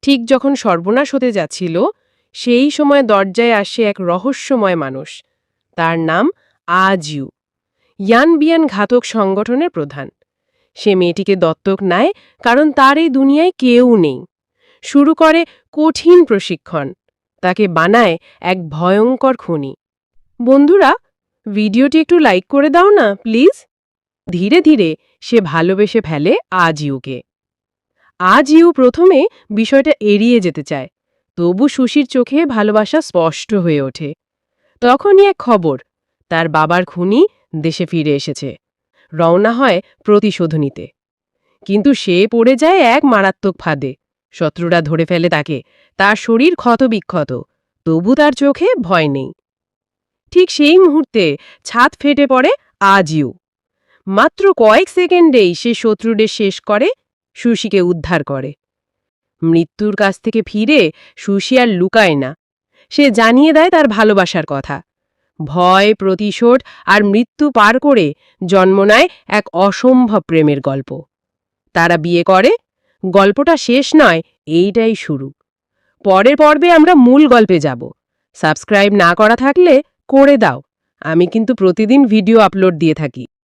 ঠিক যখন সর্বনাশ হতে যাচ্ছিল সেই সময় দরজায় আসে এক রহস্যময় মানুষ। তার নাম আজিউ, ইয়ান বিয়ান ঘাতক সংগঠনের প্রধান। সে মেয়েটিকে দত্তক নেয় কারণ তার এই দুনিয়ায় কেউ নেই। শুরু করে কঠিন প্রশিক্ষণ, তাকে বানায় এক ভয়ঙ্কর খুনি। বন্ধুরা, ভিডিওটি একটু লাইক করে দাও না প্লিজ। ধীরে ধীরে সে ভালোবেসে ফেলে আজিউকে। আজিউ প্রথমে বিষয়টা এড়িয়ে যেতে চায়, তবু সুশীর চোখে ভালোবাসা স্পষ্ট হয়ে ওঠে। তখনই এক খবর, তার বাবার খুনি দেশে ফিরে এসেছে। রওনা হয় প্রতিশোধ নিতে। কিন্তু সে পড়ে যায় এক মারাত্মক ফাঁদে। শত্রুরা ধরে ফেলে তাকে, তার শরীর ক্ষতবিক্ষত, তবু তার চোখে ভয় নেই। ঠিক সেই মুহূর্তে ছাদ ফেটে পড়ে আজিউ। মাত্র কয়েক সেকেন্ডেই সে শত্রুদের শেষ করে, সুশীকে উদ্ধার করে। মৃত্যুর কাছ থেকে ফিরে সুশী আর লুকায় না, সে জানিয়ে দেয় তার ভালোবাসার কথা। ভয়, প্রতিশোধ আর মৃত্যু পার করে জন্ম নেয় এক অসম্ভব প্রেমের গল্প। তারা বিয়ে করে। গল্পটা শেষ নয়, এইটাই শুরু। পরের পর্বে আমরা মূল গল্পে যাব। সাবস্ক্রাইব না করা থাকলে করে দাও, আমি কিন্তু প্রতিদিন ভিডিও আপলোড দিয়ে থাকি।